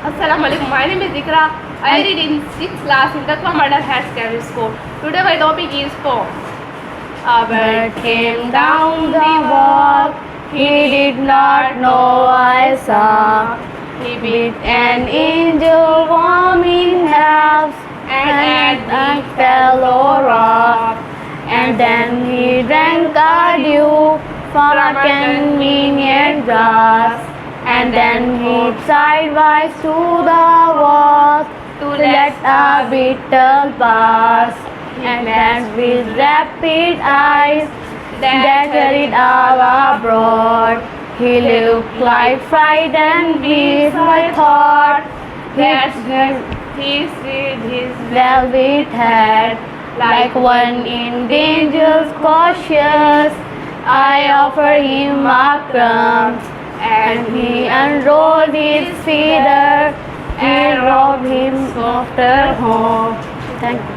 Assalamu alaikum. My name is Ikra. I read in 6th class in Takwa Model High Secondary School. Today my topic is poem. A bird came down the walk. He did not know I saw. He bit an angel warm in halves and at the fellow rock. And then he drank a dew from a convenient glass. And then moved sidewise to the wall to let a beetle pass. And then with rapid eyes that hurried abroad, he looked like frightened beast. I thought that his velvet head, like one in danger, cautious. I offered him a crumb, and he unrolled his feather and robbed him after home. Thank you.